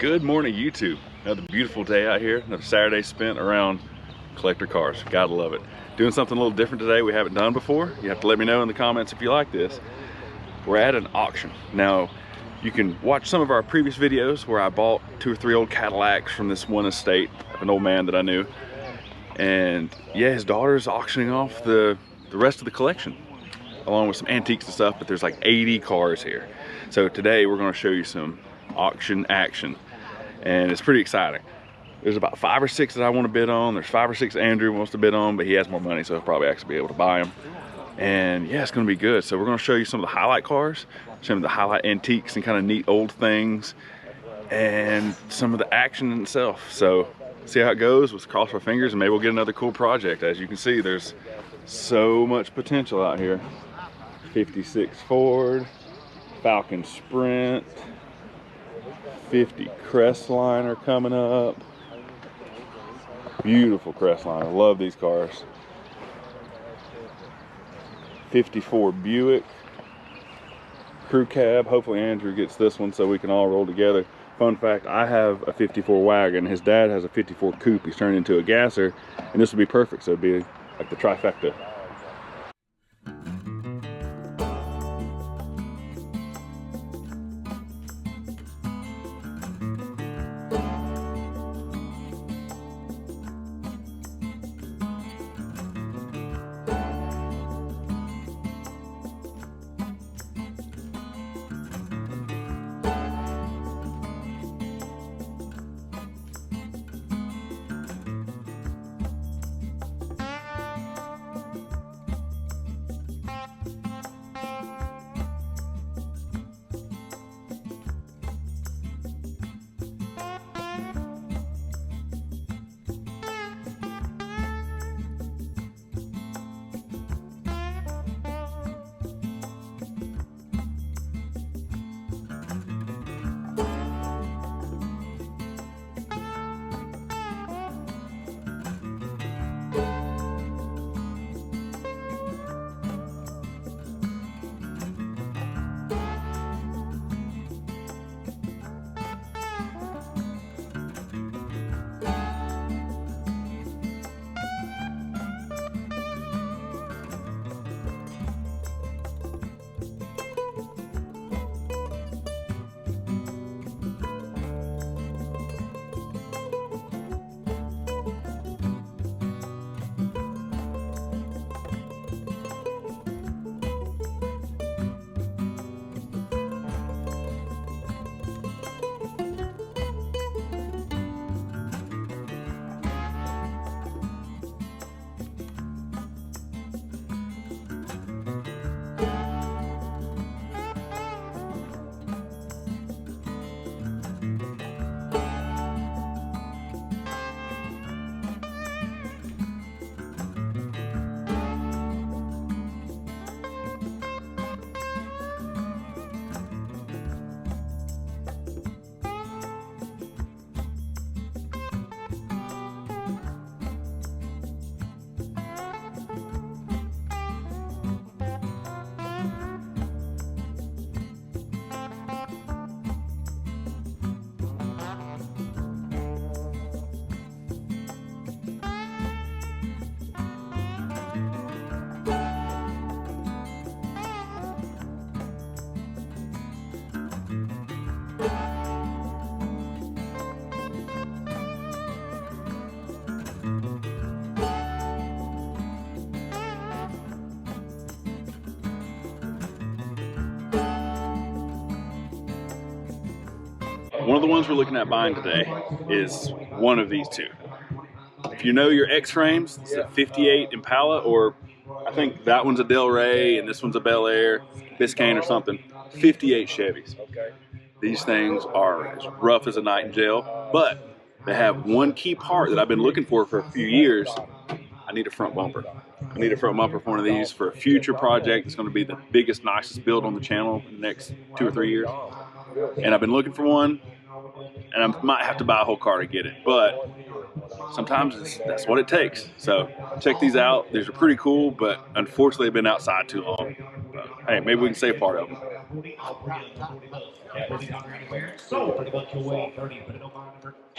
Good morning, YouTube. Another beautiful day out here. Another Saturday spent around collector cars. Gotta love it. Doing something a little different today we haven't done before. You have to let me know in the comments if you like this. We're at an auction. Now, you can watch some of our previous videos where I bought 2 or 3 old Cadillacs from this one estate of an old man that I knew. And yeah, his daughter's auctioning off the rest of the collection, along with some antiques and stuff, but there's like 80 cars here. So today we're gonna show you some auction action, and it's pretty exciting. There's about 5 or 6 that I want to bid on. There's 5 or 6 Andrew wants to bid on, but he has more money, so he'll probably actually be able to buy them. And yeah, it's gonna be good. So we're gonna show you some of the highlight cars, some of the highlight antiques and kind of neat old things, and some of the action itself. So see how it goes. Let's cross our fingers and maybe we'll get another cool project. As you can see, there's so much potential out here. 56 Ford, Falcon Sprint, 50 Crestliner coming up. Beautiful Crestliner, love these cars. 54 Buick crew cab. Hopefully Andrew gets this one so we can all roll together. Fun fact, I have a 54 wagon. His dad has a 54 coupe. He's turned into a gasser, and this would be perfect. So it'd be like the trifecta. One of the ones we're looking at buying today is one of these two. If you know your X-frames, it's a 58 Impala, or I think that one's a Del Rey and this one's a Bel Air, Biscayne or something. 58 Chevys. These things are as rough as a night in jail, but they have one key part that I've been looking for a few years. I need a front bumper. I need a front bumper for one of these for a future project. It's going to be the biggest, nicest build on the channel in the next 2 or 3 years. And I've been looking for one, and I might have to buy a whole car to get it, but sometimes that's what it takes. So check these out. These are pretty cool, but unfortunately they've been outside too long. But, hey, maybe we can save part of them.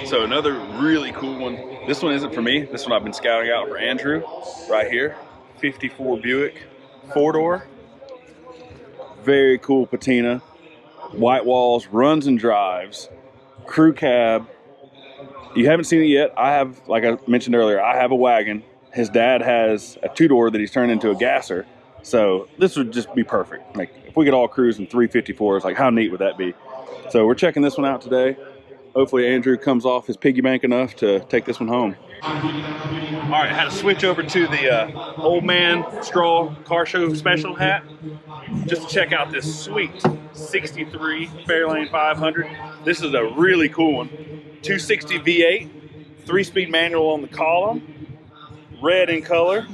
So another really cool one. This one isn't for me. This one I've been scouting out for Andrew, right here. 54 Buick, 4-door. Very cool patina. White walls, runs and drives, crew cab. You haven't seen it yet. I have, like I mentioned earlier, I have a wagon. His dad has a 2-door that he's turned into a gasser. So this would just be perfect. Like if we could all cruise in 354s, like how neat would that be? So we're checking this one out today. Hopefully Andrew comes off his piggy bank enough to take this one home. All right, I had to switch over to the old man straw car show special hat just to check out this sweet 63 Fairlane 500. This is a really cool one. 260 V8, 3-speed manual on the column, red in color.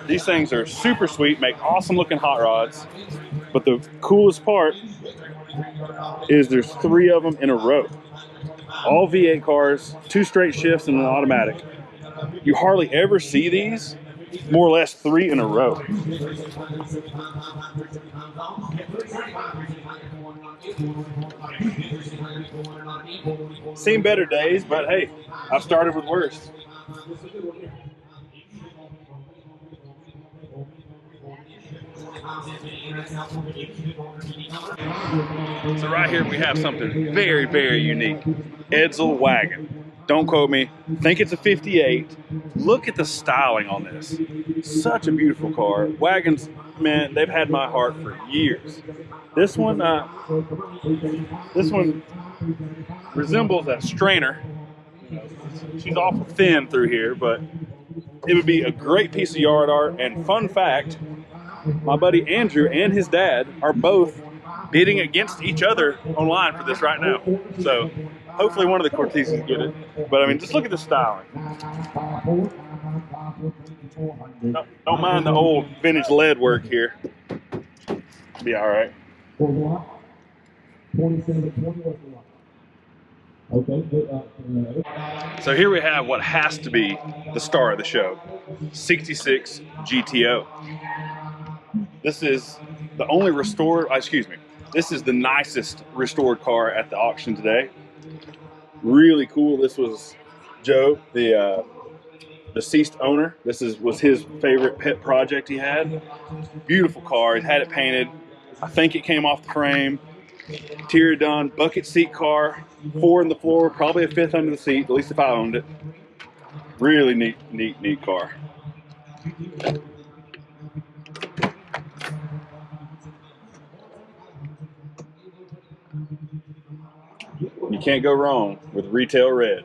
These things are super sweet, make awesome looking hot rods. But the coolest part is there's 3 of them in a row. All V8 cars, 2 straight shifts and an automatic. You hardly ever see these, more or less 3 in a row. Seen better days, but hey, I've started with worse. So right here we have something very, very unique. Edsel wagon. Don't quote me. Think it's a 58. Look at the styling on this. Such a beautiful car. Wagons, man, they've had my heart for years. This one resembles a strainer. She's awful thin through here, but it would be a great piece of yard art. And fun fact, my buddy Andrew and his dad are both bidding against each other online for this right now. So hopefully one of the Corteses get it. But I mean, just look at the styling. Don't mind the old vintage lead work here. Be all right. So here we have what has to be the star of the show, 66 GTO. This is the only restored, this is the nicest restored car at the auction today. Really cool. This was Joe, the deceased owner. This was his favorite pet project he had. Beautiful car. He had it painted. I think it came off the frame. Interior done. Bucket seat car. 4 in the floor. Probably a 5th under the seat, at least if I owned it. Really neat car. You can't go wrong with retail red.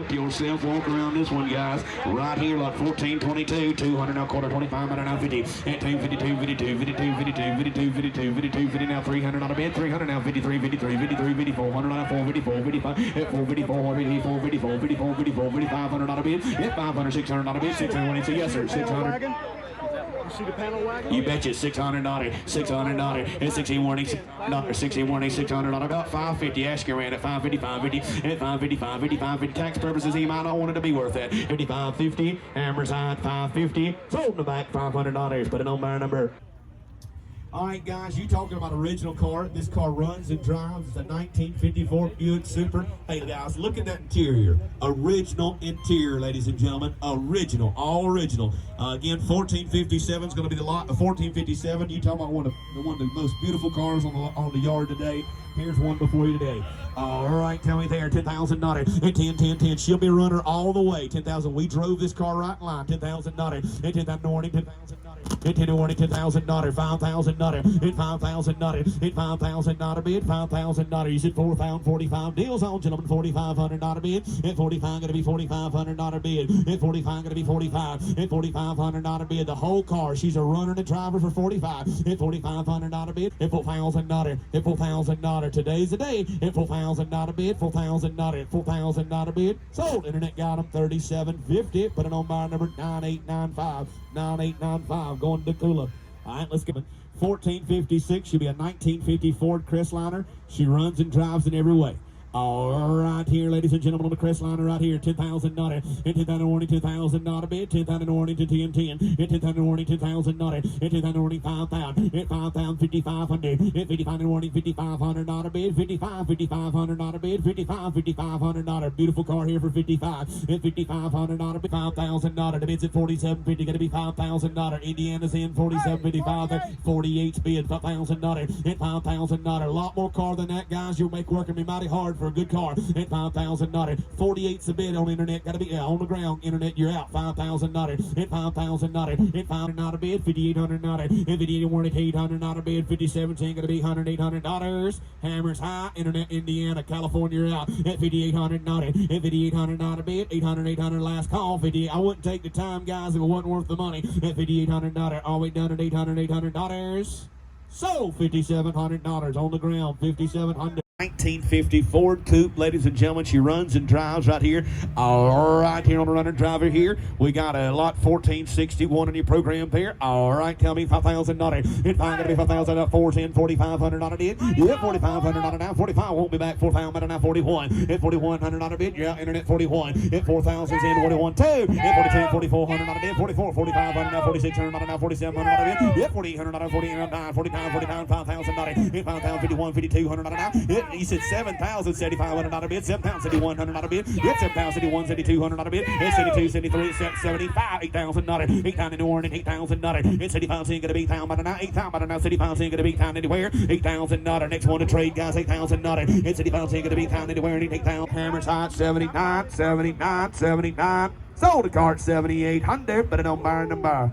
Yourself walk around this one, guys. Right here, like 14, 22, 200 now, quarter 25, now 50, 18, 52, 52, 52, 52, 52, 52, 52, 50 now, 300 on a bid, 300 now, 53, 53, 53, 54, 100 on a 4, 54, 55, 4, 54, 54, 54, 54, 54, 5500 on a bid, 500, 600 on a bid, 600, so yes, sir, 600. See the panel wagon? You betcha, 600 $, 600 $, and 60 warning, 60 warning, 600 on about 550. Ask your man at 550, 550, and 550, 550, 550. Tax purposes, he might not want it to be worth that. 5550, hammer side 550, sold in the back $500. Put it on my number. All right, guys, you talking about original car. This car runs and drives. It's a 1954 Buick Super. Hey, guys, look at that interior. Original interior, ladies and gentlemen. Original, all original. Again, 1457 is going to be the lot. 1457. You talking about one of the most beautiful cars on the yard today. Here's one before you today. All right, tell me there, 10,000 $, and 10, 10, 10. She'll be a runner all the way. 10,000. We drove this car right in line. 10,000 $, and 10,000 warning, 10,000 $, and 10 warning, 10,000 $, 5,000 $5,000, hit $5,000, hit $5,000 bid, $5,000. You said $4,045 deals on, gentlemen, $4,500 bid, hit 45, gonna be $4,500 bid, hit 45, gonna be 45, hit $4,500 bid. The whole car, she's a runner and a driver for 45, hit $4,500 bid, hit $4,000, hit $4,000. Today's the day, hit $4,000 bid, $4,000, $4,000 bid. Sold. Internet got them $37.50. Put it on bar number 9895. 9895 going to Kula. All right, let's get it. 1456. She'll be a 1950 Ford Crestliner. She runs and drives in every way. All right, here, ladies and gentlemen, on the Crestliner right here, $10,000, and $10,000 warning, $2,000 bid, $10,000 warning to TN10, and $10,000 warning, $2,000, and $10,000 warning, $5,000, and $5,000, $5,500, and $5,500 warning, $5,500 bid, $5,500 bid, $5,500. Beautiful car here for $55,000, and $5,500 bid, $5,000. The bid's at $47.50, gonna be $5,000. Indiana's in $47.55, 48's bid, $5,000, and $5,000. A lot more car than that, guys. You'll make working me mighty hard for a good car. At $5,000, 48's the bid on internet. Got to be on the ground. Internet, you're out. $5,000. At $5,000. At $500 bid. $5,800. At $5,800. $800 bid. 57 going to be $100. Hammers high. Internet, Indiana, California, you're out. At $5,800. At $5,800 bid. $800 last call. 58. I wouldn't take the time, guys, if it wasn't worth the money. At $5,800. All we done at $800. So $5,700 on the ground. $5,700. 1950 Ford Coupe, ladies and gentlemen. She runs and drives right here. All right, here on the runner driver here. We got a lot 1461 in your program there. All right, tell me $5,000. It's fine, gonna be $5,000. 410, $4,500 bid. Yeah, $4,500 now. 45 won't be back. 4,500 now. 41. At $4,100 bid. You're out. Internet 41. At 4,000's in 41 2. At 42, $4,400 bid. 44, $4,500 now. $4,600 now. $4,700 bid. Yeah, $4,800 $4,800 $45, $5,000. At $5,000, $51, $5,200 now. He said $7,000, $7,500 bid, $7,000, $7,100 bid, yep, $7,000, $71, $7,200 bid, it's $72, $73, $75, $8,000, $8,000 in New Orleans, $8,000, it's $75, gonna be $8,000 now, $8,000 now, $75, gonna be $8,000 anywhere, $8,000, next one to trade, guys, $8,000, it's $75, gonna be $8,000 anywhere, and $8,000, hammers hot, 79, 79, 79, sold a cart, 7,800, but it don't buy number.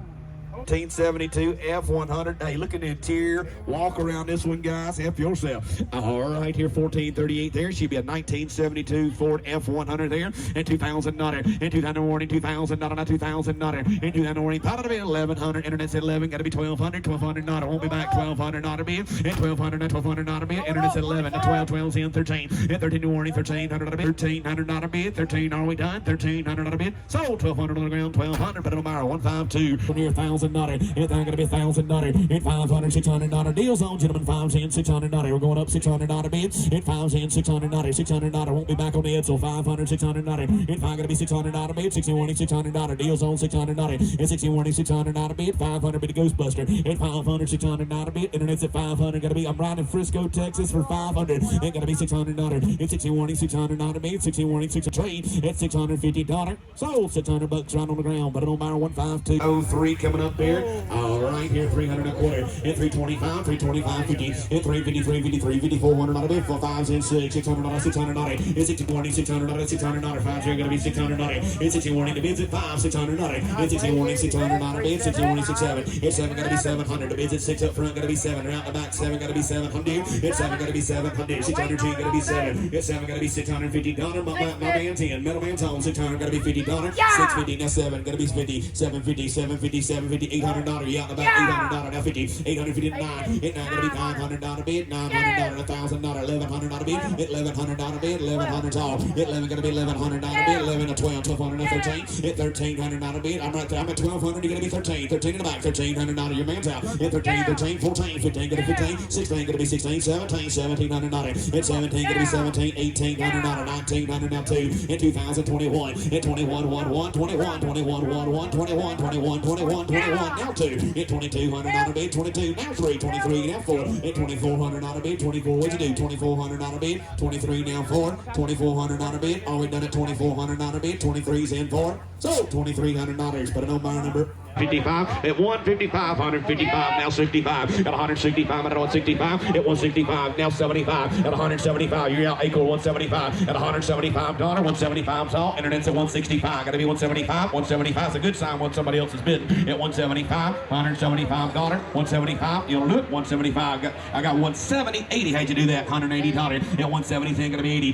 1972 F100. Hey, look at the interior. Walk around this one, guys. Help yourself. All right, here 1438 there. She'd be a 1972 Ford F100 there. And 2000 nutter. And 2000 warning. 2000 nutter. 2000 nutter. And 2000 warning. Thought it'd be 1100. Internet's at 11. Got to be 1200. 1200 nutter. Won't be back. 1200 nutter bid. And 1200. 1200 nutter bid. Internet's at 11. And 12. 12's in 13. And 13 warning. 1300 nutter bid. 1300 nutter bid. 13. Are we done? 1300 nutter bid. Sold 1200 on the ground. 1200. But it'll matter. 152. From here 1000 nutter. It's not gonna be $1,000. At 500, $600 deals on, gentlemen. 510, $600. We're going up $600 bids. At 510, $600. $600 won't be back on the head. So 500, $600. At 5 gonna be $600 bid. 60 warning, $600 deals on, $600. At 60 warning, $600 bid. 500 bid Ghostbuster. At 500, $600 bid. Internet's at 500. Gonna be I'm riding Frisco, Texas for 500. Ain't gonna be $600. At 60 warning, $600 bid. 60 warning, 6 trade. At $650. Sold $600 right on the ground. But it don't matter. 152. 03 coming up there. All right, here 300 a quarter. At 325, 325, 50. At 350, 353, 5400 on a bid. 4 5s and 6, $600, $600. It's 60 warning, $600, $600. 5 here gonna be $600. It's 60 warning. The bid's at 5, $600. It's 60 warning, $600 bid. 60 warning, 6 7. It's 7 gonna be $700. The bid's at 6 up front, gonna be 7. Around the back, 7 gonna be $700. It's 7 gonna be $700. 600 G gonna be 7. It's 7 gonna be $650. My man's in. Metal man's on. 600 gonna be $50. 650 now 7 gonna be 50. 750, 750, 750, $800. Yeah, the back $800 now 50. 859. It now gonna be $900 bid. $900, $1,000, $1,100 bid. $1,100 bid. 1100's all. 11 gonna be $1,100 bid. 11 to 12. 1200 to 13. At $1,300 bid. I'm right there. I'm at 1200. You're gonna be 13. 13 in the back. $1,300. Your man's out. At 13, 13, 14, 15 gonna be 15. 16 gonna be 16. 17, $1,700. At 17 gonna be 17. $1,800. 1900 now 2. At 2021. At 21, 1, 1, 21, 21, 1, 1, 21, 21, 21, 21. Now 2. At $2,200 bid. 22 now 3. 23 now 4. At $2,400 bid. 24. What'd you do? $2,400 bid. 23 now 4. $2,400 bid. All we done at $2,400 bid. 23's in 4. So $2,300. Put it on my number. 55 at 155, 155, now 65 at 165 at 165 at 165, now 75 at 175. You're out equal 175 at $175, $175 all. Internet's at 165. Got to be 175. 175 is a good sign when somebody else is bidding. At 175, $175, 175. You'll do it. 175. I got 170, 80. How'd you do that? $180 at 170. Going to be 80